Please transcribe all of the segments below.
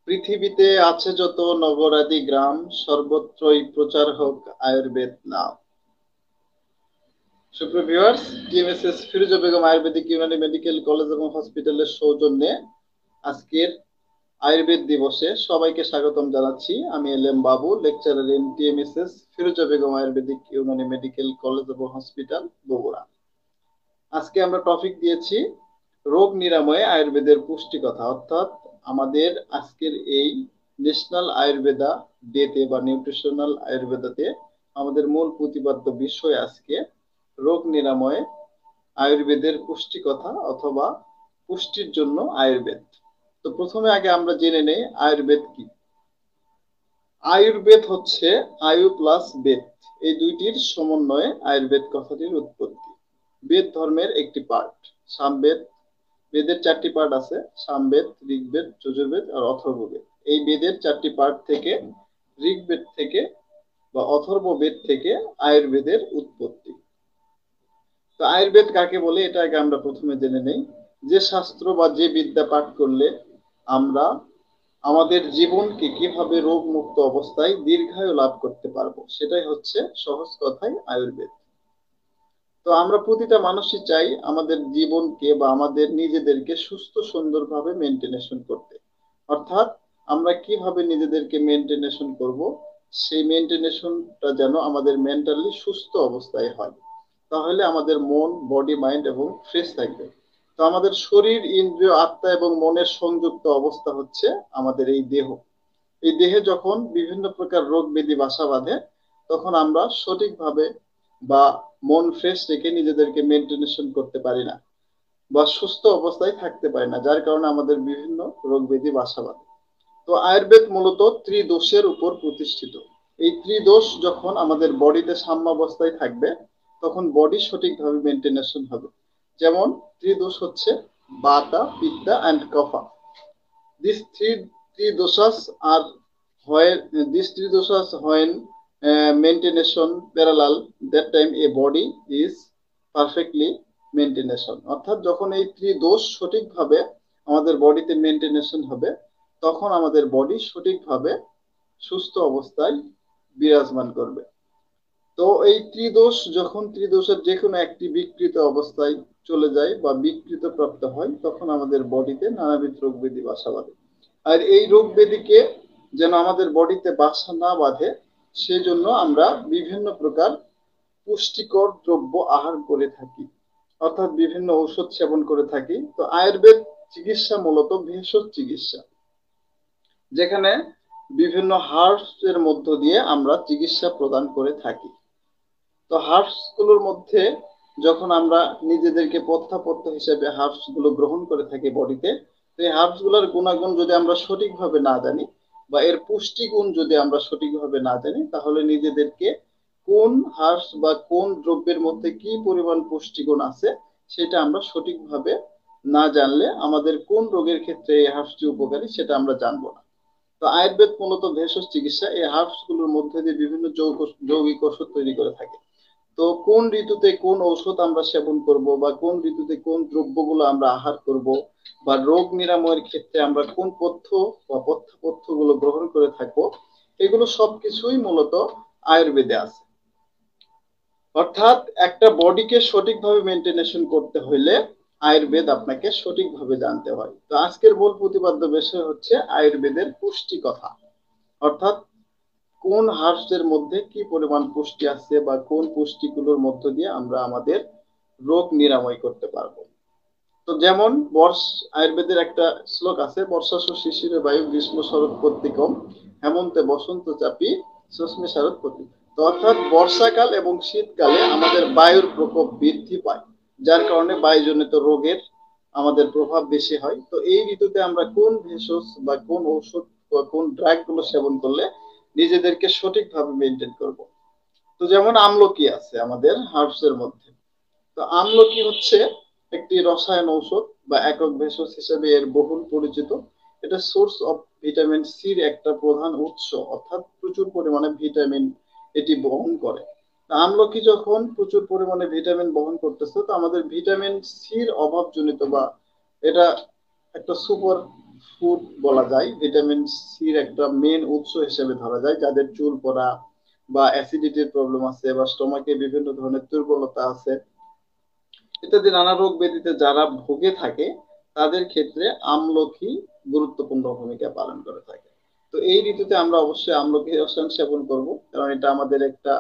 পৃথিবীতে আছে যত নগরাদি গ্রাম, সর্বত্রই প্রচার হোক আয়ুর্বেদ নাম। সুপ্রিয় ভিউয়ার্স, টিএমএসএস ফিরোজা বেগম আয়ুর্বেদিক ইউনানি মেডিকেল কলেজ এবং হসপিটালের সৌজন্যে আজকের আয়ুর্বেদ দিবসে সবাইকে স্বাগতম জানাচ্ছি। আমি এলএম বাবু, lecturer in TMSS Firoza Begum Ayurvedic Unani medical college এবং হসপিটাল, বগুড়া। আজকে আমরা টপিক দিয়েছি রোগ নিরাময়ে আয়ুর্বেদের পুষ্টিকথা, অর্থাৎ আমাদের আজকের এই ন্যাশনাল আয়ুর্বেদা ডেতে বা নিউট্রিশনাল আয়ুর্বেদাতে আমাদের মূল প্রতিপাদ্য বিষয় আজকে রোগ নিরাময়ে আয়ুর্বেদের পুষ্টিকথা অথবা পুষ্টির জন্য আয়ুর্বেদ। তো প্রথমে আগে আমরা জেনে নেই আয়ুর্বেদ কি। আয়ুর্বেদ হচ্ছে আয়ু প্লাস বেদ, এই দুইটির সমন্বয়ে আয়ুর্বেদ কথাটির উৎপত্তি। বেদ ধর্মের একটি পার্ট। সামবেদ, বেদের চারটি পার্ট আছে, সামবেদ, ঋগ্বেদ, যজুর্বেদ আর অথর্ববেদ। এই বেদের চারটি পার্ট থেকে, ঋগ্বেদ থেকে বা অথর্ববেদ থেকে আয়ুর্বেদের উৎপত্তি। তো আয়ুর্বেদ কাকে বলে এটা আগে আমরা প্রথমে জেনে নেই। যে শাস্ত্র বা যে বিদ্যা পাঠ করলে আমরা আমাদের জীবনকে কিভাবে রোগ মুক্ত অবস্থায় দীর্ঘায়ু লাভ করতে পারবো, সেটাই হচ্ছে সহজ কথায় আয়ুর্বেদ। তো আমরা প্রতিটা মানুষই চাই আমাদের জীবনকে বা আমাদের নিজেদেরকে সুস্থ সুন্দরভাবে মেনটেনেশন করতে। অর্থাৎ আমরা কিভাবে নিজেদেরকে মেনটেনেশন করব, সেই মেনটেনেশনটা যেন আমাদের মেন্টালি সুস্থ অবস্থায় হয়, তাহলে আমাদের মন, বডি, মাইন্ড এবং ফ্রেশ থাকবে। তো আমাদের শরীর, ইন্দ্রিয়, আত্মা এবং মনের সংযুক্ত অবস্থা হচ্ছে আমাদের এই দেহ। এই দেহে যখন বিভিন্ন প্রকার রোগ ব্যাধি বাসা বাঁধে, তখন আমরা সঠিকভাবে বা মন ফ্রেশ রেখে নিজেদেরকে মেনটেনেশন করতে পারি না বা সুস্থ অবস্থায় থাকতে পারি না, যার কারণে আমাদের বিভিন্ন রোগ ব্যাধি বাসা বাঁধে। তো আয়ুর্বেদ মূলত ত্রিদোষের উপর প্রতিষ্ঠিত। এই ত্রিদোষ যখন আমাদের বডিতে সাম্যাবস্থায় থাকবে, তখন বডি সঠিকভাবে মেনটেনেশন হবে। যেমন ত্রিদোষ হচ্ছে বাতা, পিত্তা and কফা। These three doshas are these three doshas when maintaination parallel, that time a body is perfectly maintaination। অর্থাৎ যখন এই ত্রিদোষ সঠিকভাবে আমাদের বডিতে মেনটেনেশন হবে, তখন আমাদের বডি সঠিকভাবে সুস্থ অবস্থায় বিরাজমান করবে। তো এই ত্রিদোষ যখন ত্রিদোষের যে কোনো একটি বিকৃত অবস্থায় চলে যায় বা বিকৃত প্রাপ্ত হয়, তখন আমাদের বডিতে নানাবিধ রোগ ব্যাধি বাসা বাঁধে। আর এই রোগ ব্যাধিকে যেন আমাদের বডিতে বাসা না বাঁধে, সেজন্য আমরা বিভিন্ন প্রকার পুষ্টিকর দ্রব্য আহার করে থাকি, অর্থাৎ বিভিন্ন ঔষধ সেবন করে থাকি। তো আয়ুর্বেদ চিকিৎসা মূলত ভেষজ চিকিৎসা, যেখানে বিভিন্ন হার্বস এর মধ্য দিয়ে আমরা চিকিৎসা প্রদান করে থাকি। তো হার্বস গুলোর মধ্যে যখন আমরা নিজেদেরকে পথ্যাপথ্য হিসেবে হার্বস গুলো গ্রহণ করে থাকি বডিতে, তো এই হার্বস গুলোর গুণাগুণ যদি আমরা সঠিকভাবে না জানি বা এর পুষ্টিগুণ যদি আমরা সঠিকভাবে না জানি, তাহলে নিজেদেরকে কোন হার্বস বা কোন দ্রব্যের মধ্যে কি পরিমাণ পুষ্টিগুণ আছে সেটা আমরা সঠিকভাবে না জানলে আমাদের কোন রোগের ক্ষেত্রে এই হার্বসটি উপকারী সেটা আমরা জানবো না। তো আয়ুর্বেদ মূলত ভেষজ চিকিৎসা, এই হার্বস গুলোর মধ্যে দিয়ে বিভিন্ন যৌগিক ওষুধ তৈরি করে থাকে। তো কোন ঋতুতে কোন ঔষধ আমরা সেবন করব বা কোন ঋতুতে কোন দ্রব্যগুলো আমরা আহার করব বা রোগ নিরাময়ের ক্ষেত্রে আমরা কোন পথ্য বা পথ্যগুলো গ্রহণ করে থাকবো, এগুলো সবকিছুই মূলত আয়ুর্বেদে আছে। অর্থাৎ একটা বডিকে সঠিকভাবে মেনটেনেশন করতে হলে আয়ুর্বেদ আপনাকে সঠিকভাবে জানতে হয়। তো আজকের মূল প্রতিপাদ্য বিষয় হচ্ছে আয়ুর্বেদের পুষ্টি কথা, অর্থাৎ কোন হার্বসের মধ্যে কি পরিমাণ পুষ্টি আছে বা কোন পুষ্টিগুলোর মধ্য দিয়ে আমরা আমাদের রোগ নিরাময় করতে পারবো। তো যেমন আয়ুর্বেদের একটা শ্লোক আছে, বর্ষাসু শিশিরে বায়ু, গ্রীষ্ম শরৎ কর্তিকম, হেমন্তে বসন্ত চাপি, শস্মে শারদ পতি। তো অর্থাৎ বর্ষাকাল এবং শীতকালে আমাদের বায়ুর প্রকোপ বৃদ্ধি পায়, যার কারণে বায়ুজনিত রোগের আমাদের প্রভাব বেশি হয়। তো এই ঋতুতে আমরা কোন ভেষজ বা কোন ঔষধ বা কোন ড্রাগ গুলো সেবন করলে নিজেদেরকে সঠিকভাবে মেনটেন করব। তো যেমন আমলকি আছে আমাদের হার্বস এর মধ্যে। তো আমলকি হচ্ছে একটি রসায়ন ঔষধ বা একক ভেষজ হিসেবে এর বহুল পরিচিত। এটা সোর্স অফ ভিটামিন সির একটা প্রধান উৎস, অর্থাৎ প্রচুর পরিমাণে ভিটামিন এটি বহন করে। আমলকি যখন প্রচুর পরিমাণে ভিটামিন বহন করতেছে, তো আমাদের ভিটামিন সির অভাবজনিত বা এটা একটা সুপার ফুড বলা যায়, ভিটামিন সির একটা মেন উৎস হিসেবে ধরা যায়। যাদের চুল পড়া বা অ্যাসিডিটির প্রবলেম আছে বা স্টোমাকে বিভিন্ন ধরনের দুর্বলতা আছে ইত্যাদি নানা রোগ ব্যাধিতে যারা ভুগে থাকে তাদের ক্ষেত্রে আমলকি গুরুত্বপূর্ণ ভূমিকা পালন করে থাকে। তো এই ঋতুতে আমরা অবশ্যই আমলকি রসায়ন সেবন করব, কারণ এটা আমাদের একটা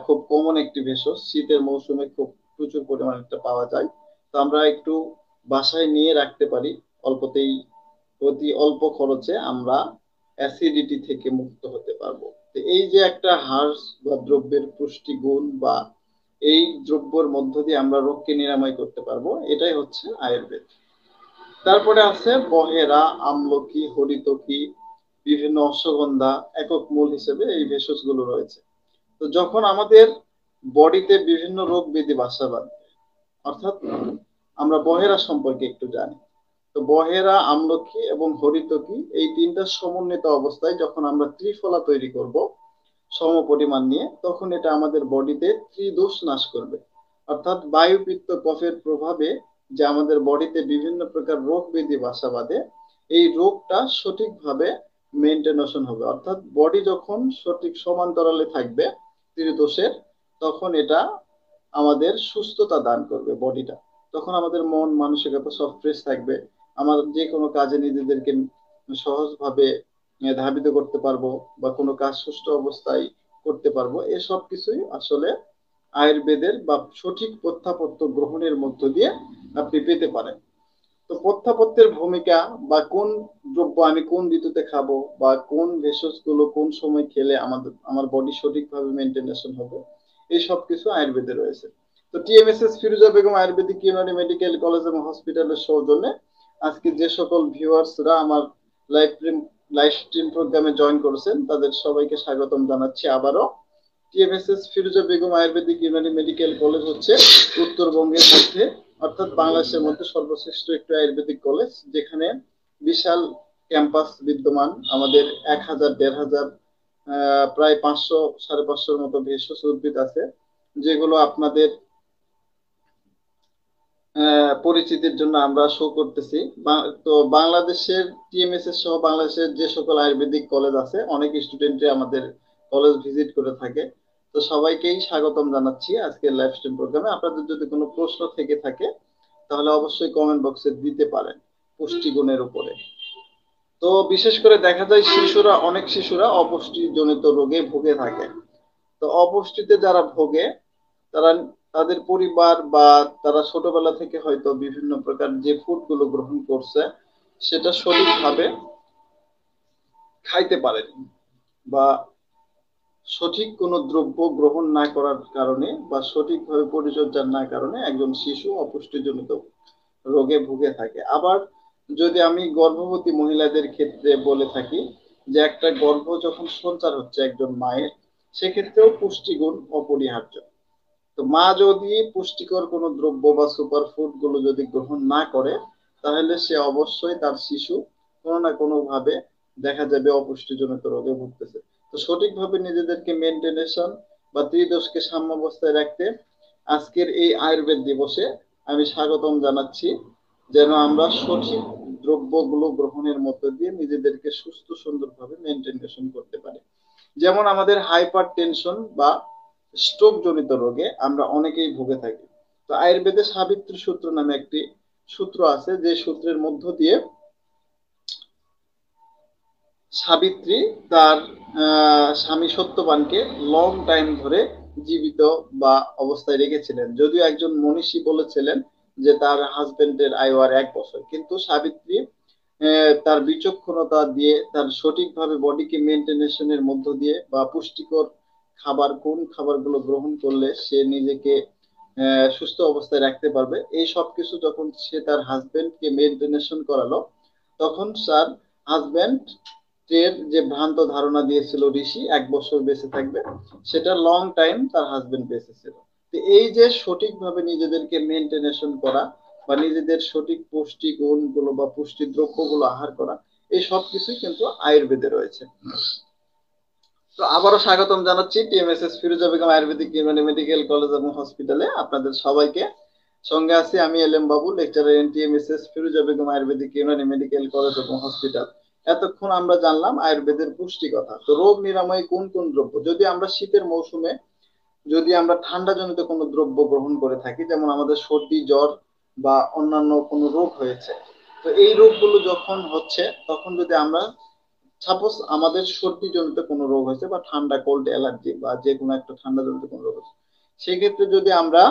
খুব কমন একটি ভেষজ, শীতের মৌসুমে খুব প্রচুর পরিমাণে এটা পাওয়া যায়। তো আমরা একটু বাসায় নিয়ে রাখতে পারি, অল্পতেই অতি অল্প খরচে আমরা অ্যাসিডিটি থেকে মুক্ত হতে পারবো। তো এই যে একটা হার্স বা দ্রব্যের পুষ্টিগুণ বা এই দ্রব্যের মধ্য দিয়ে আমরা রোগকে নিরাময় করতে পারবো, এটাই হচ্ছে আয়ুর্বেদ। তারপরে আছে বহেরা, আমলকি, হরিতকি, বিভিন্ন অশ্বগন্ধা একক মূল হিসেবে এই ভেষজ গুলো রয়েছে। তো যখন আমাদের বডিতে বিভিন্ন রোগ ব্যাধি বাসা বাঁধে, অর্থাৎ আমরা বহেরা সম্পর্কে একটু জানি। তো বহেরা, আমলকি এবং হরিতকি এই তিনটা সমন্বিত অবস্থায় যখন আমরা ত্রিফলা তৈরি করব সম পরিমাণ নিয়ে, তখন এটা আমাদের বডিতে ত্রিদোষ নাশ করবে। অর্থাৎ বায়ু, পিত্ত, কফের প্রভাবে যে আমাদের বডিতে বিভিন্ন প্রকার রোগ ব্যাধি বাসা বাঁধে, এই রোগটা সঠিকভাবে মেনটেনেশন হবে। অর্থাৎ বডি যখন সঠিক সমান্তরালে থাকবে ত্রিদোষের, তখন এটা আমাদের সুস্থতা দান করবে বডিটা। তখন আমাদের মন মানসিকতা সব ফ্রেশ থাকবে, আমাদের যে কোনো কাজে নিজেদেরকে সহজভাবে ধাবিত করতে পারবো বা কোনো কাজ সুষ্ঠু অবস্থায় করতে পারবো। এসব কিছুই আসলে আয়ুর্বেদের বা সঠিক প্রত্যাপত্য গ্রহণের মধ্য দিয়ে আপনি পেতে পারেন। তো প্রত্যাপত্যের ভূমিকা বা কোন দ্রব্য আমি কোন ঋতুতে খাবো বা কোন ভেষজ গুলো কোন সময় খেলে আমার বডি সঠিকভাবে মেনটেনেশন হবে, এই সব কিছু আয়ুর্বেদে রয়েছে। তো টিএমএসএস ফিরোজা বেগম আয়ুর্বেদিক ইউনানি মেডিকেল কলেজ এবং হসপিটালের সৌজন্যে আজকে যে সকল ভিউয়ার্সরা আমার লাইভ স্ট্রিম প্রোগ্রামে জয়েন করেছেন তাদের সবাইকে স্বাগতম জানাচ্ছি আবারও। টিএমএসএস ফিরোজা বেগম আয়ুর্বেদিক ইউনানি মেডিকেল কলেজ হচ্ছে উত্তরবঙ্গের মধ্যে অর্থাৎ বাংলাদেশের মধ্যে সর্বশ্রেষ্ঠ একটি আয়ুর্বেদিক কলেজ, যেখানে বিশাল ক্যাম্পাস বিদ্যমান। আমাদের 1000, 1500, প্রায় 500, 550 মতো ভেষজ উদ্ভিদ আছে, যেগুলো আপনাদের পরিচিতির জন্য আমরা শো করতেছি। তো বাংলাদেশের টিএমএসএস সহ বাংলাদেশের যে সকল আয়ুর্বেদিক কলেজ আছে, অনেক স্টুডেন্টরা আমাদের কলেজ ভিজিট করে থাকে। তো সবাইকেই স্বাগতম জানাচ্ছি আজকের লাইভ স্ট্রিম প্রোগ্রামে। আপনাদের যদি কোনো প্রশ্ন থেকে থাকে তাহলে অবশ্যই কমেন্ট বক্সে দিতে পারেন পুষ্টিগুণের উপরে। তো বিশেষ করে দেখা যায় অনেক শিশুরা অপুষ্টিজনিত রোগে ভুগে থাকে। তো অপুষ্টিতে যারা ভোগে তারা তাদের পরিবার বা তারা ছোটবেলা থেকে হয়তো বিভিন্ন প্রকার যে ফুড গুলো গ্রহণ করছে সেটা সঠিকভাবে খাইতে পারেনি, বা সঠিক কোনো দ্রব্য গ্রহণ না করার কারণে বা সঠিকভাবে পরিচর্যার না কারণে একজন শিশু অপুষ্টিজনিত রোগে ভুগে থাকে। আবার যদি আমি গর্ভবতী মহিলাদের ক্ষেত্রে বলে থাকি যে একটা গর্ভ যখন সঞ্চার হচ্ছে একজন মায়ের, সেক্ষেত্রেও পুষ্টিগুণ অপরিহার্য। তো মা যদি পুষ্টিকর কোনো দ্রব্য বা সুপার ফুড গুলো যদি গ্রহণ না করে, তাহলে সে অবশ্যই তার শিশু কোনো না কোনো ভাবে দেখা যাবে অপুষ্টিজনিত রোগে ভুগতেছে। তো সঠিকভাবে নিজেদেরকে মেনটেনেশন বা ত্রিদোষকে সাম্যাবস্থায় রাখতে আজকের এই আয়ুর্বেদ দিবসে আমি স্বাগতম জানাচ্ছি, যেন আমরা সঠিক দ্রব্যগুলো গ্রহণের মধ্য দিয়ে নিজেদেরকে সুস্থ সুন্দরভাবে মেনটেনেশন করতে পারি। যেমন আমাদের হাইপার টেনশন বা স্ট্রোক জনিত রোগে আমরা অনেকেই ভুগে থাকি। তো আয়ুর্বেদে সাবিত্রী সূত্র নামে একটি সূত্র আছে, যে সূত্রের মধ্য দিয়ে সাবিত্রী তার স্বামী সত্যবানকে লং টাইম ধরে জীবিত বা অবস্থায় রেখেছিলেন। যদিও একজন মনীষী বলেছিলেন যে তার হাজবেন্ডের আয়ু আর 1 বছর, কিন্তু সাবিত্রী তার বিচক্ষণতা দিয়ে তার সঠিকভাবে বডিকে মেনটেনেশনের মধ্য দিয়ে বা পুষ্টিকর খাবার কোন খাবারগুলো গ্রহণ করলে সে নিজেকে সুস্থ অবস্থায় রাখতে পারবে, এই সব কিছু যখন সে তার হাজবেন্ডকে মেনটেনেশন করালো, তখন তার হাজবেন্ড এর যে ভ্রান্ত ধারণা দিয়েছিল ঋষি 1 বছর বেঁচে থাকবে, সেটা লং টাইম তার হাজবেন্ড বেঁচে ছিল। তো এই যে সঠিকভাবে নিজেদেরকে মেনটেনেশন করা বা নিজেদের সঠিক পুষ্টি গুণগুলো বা পুষ্টি দ্রব্যগুলো আহার করা, এই সব কিছুই কিন্তু আয়ুর্বেদে রয়েছে। তো আবারও স্বাগতম জানাচ্ছি টিএমএসএস ফিরোজা বেগম আয়ুর্বেদিক ইউনানি মেডিকেল কলেজ এবং হসপিটালে আপনাদের সবাইকে। সঙ্গে আছি আমি এল এম বাবু, লেকচারার এনটিএমএসএস ফিরোজা বেগম আয়ুর্বেদিক ইউনানি মেডিকেল কলেজ এবং হসপিটাল। এতক্ষণ আমরা জানলাম আয়ুর্বেদের পুষ্টি কথা। তো রোগ নিরাময় কোন কোন দ্রব্য, যদি আমরা শীতের মৌসুমে যদি আমরা ঠান্ডা জনিত কোনো দ্রব্য গ্রহণ করে থাকি, যেমন আমাদের সর্দি জ্বর বা অন্যান্য কোনো রোগ হয়েছে, তো এই রোগগুলো যখন হচ্ছে তখন যদি আমরা সাপোজ আমাদের সর্দি জনিত কোনো রোগ হয়েছে বা ঠান্ডা কোল্ড অ্যালার্জি বা যে কোনো একটা ঠান্ডা জনিত কোনো রোগ হচ্ছে, সেক্ষেত্রে যদি আমরা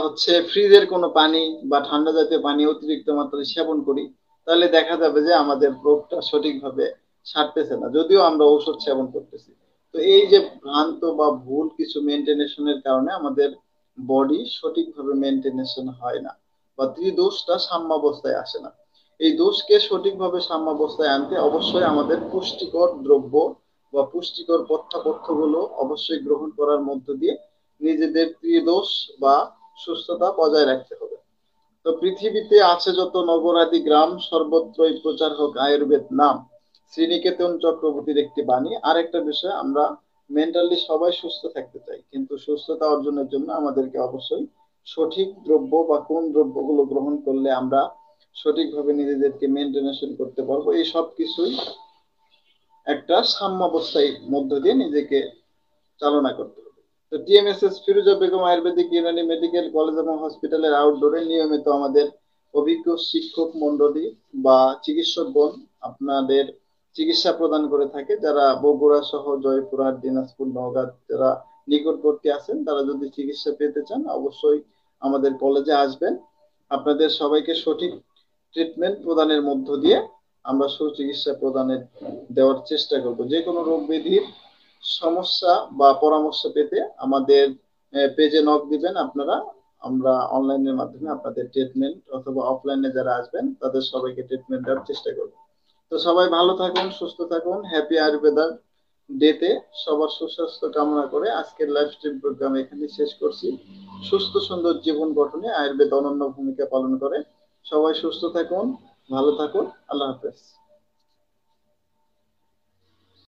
হচ্ছে ফ্রিজের কোনো পানি বা ঠান্ডা জাতীয় পানি অতিরিক্ত মাত্রায় সেবন করি, তাহলে দেখা যাবে যে আমাদের রোগটা সঠিকভাবে সারতেছে না, যদিও আমরা ঔষধ সেবন করতেছি। তো এই যে ভ্রান্ত বা ভুল কিছু মেনটেনেশনের কারণে আমাদের বডি সঠিকভাবে মেনটেনেশন হয় না, বা ত্রিদোষটা সাম্যাবস্থায় আসে না। এই দোষকে সঠিকভাবে সাম্যাবস্থায় আনতে অবশ্যই আমাদের পুষ্টিকর দ্রব্য বা পুষ্টিকর পথ্যাপথ্যগুলো অবশ্যই গ্রহণ করার মধ্য দিয়ে নিজেদের ত্রিদোষ বা সুস্থতা বজায় রাখতে হবে। তো পৃথিবীতে আছে যত নগরাদি গ্রাম, সর্বত্রই প্রচার হোক আয়ুর্বেদ নাম, শ্রীনিকেতন চক্রবর্তীর একটি বাণী। আরেকটা বিষয়, আমরা মেন্টালি সবাই সুস্থ থাকতে চাই, কিন্তু সুস্থতা অর্জনের জন্য আমাদেরকে অবশ্যই সঠিক দ্রব্য বা কোন দ্রব্যগুলো গ্রহণ করলে আমরা সঠিকভাবে নিজেদেরকে মেনটেনেশন করতে পারবো, এই সব কিছুই একটা সাম্যাবস্থায় মধ্য দিয়ে নিজেকে চালনা করতে হবে। তো টিএমএসএস ফিরোজা বেগম আয়ুর্বেদিক ইউনানি মেডিকেল কলেজ এবং হসপিটালের আউটডোরে নিয়মিত আমাদের অভিজ্ঞ শিক্ষক মন্ডলী বা চিকিৎসকগণ আপনাদের চিকিৎসা প্রদান করে থাকে। যারা বগুড়া সহ জয়পুরহাট, দিনাজপুর, নওগাঁ যারা নিকটবর্তী আছেন, তারা যদি চিকিৎসা পেতে চান অবশ্যই আমাদের কলেজে আসবেন। আপনাদের সবাইকে সঠিক ট্রিটমেন্ট প্রদানের মধ্য দিয়ে আমরা সুচিকিৎসা প্রদানের দেওয়ার চেষ্টা করব। যে কোনো রোগ ব্যাধির সমস্যা বা পরামর্শ পেতে আমাদের পেজে নক দিবেন আপনারা। আমরা অনলাইনের মাধ্যমে আপনাদের ট্রিটমেন্ট, অথবা অফলাইনে যারা আসবেন তাদের সবাইকে ট্রিটমেন্ট দেওয়ার চেষ্টা করব। তো সবাই ভালো থাকুন, সুস্থ থাকুন। হ্যাপি আয়ুর্বেদার ডেতে সবার সুস্বাস্থ্য কামনা করে আজকের লাইভ স্ট্রিম প্রোগ্রাম এখানে শেষ করছি। সুস্থ সুন্দর জীবন গঠনে আয়ুর্বেদ অনন্য ভূমিকা পালন করে। সবাই সুস্থ থাকুন, ভালো থাকুন। আল্লাহ হাফেজ।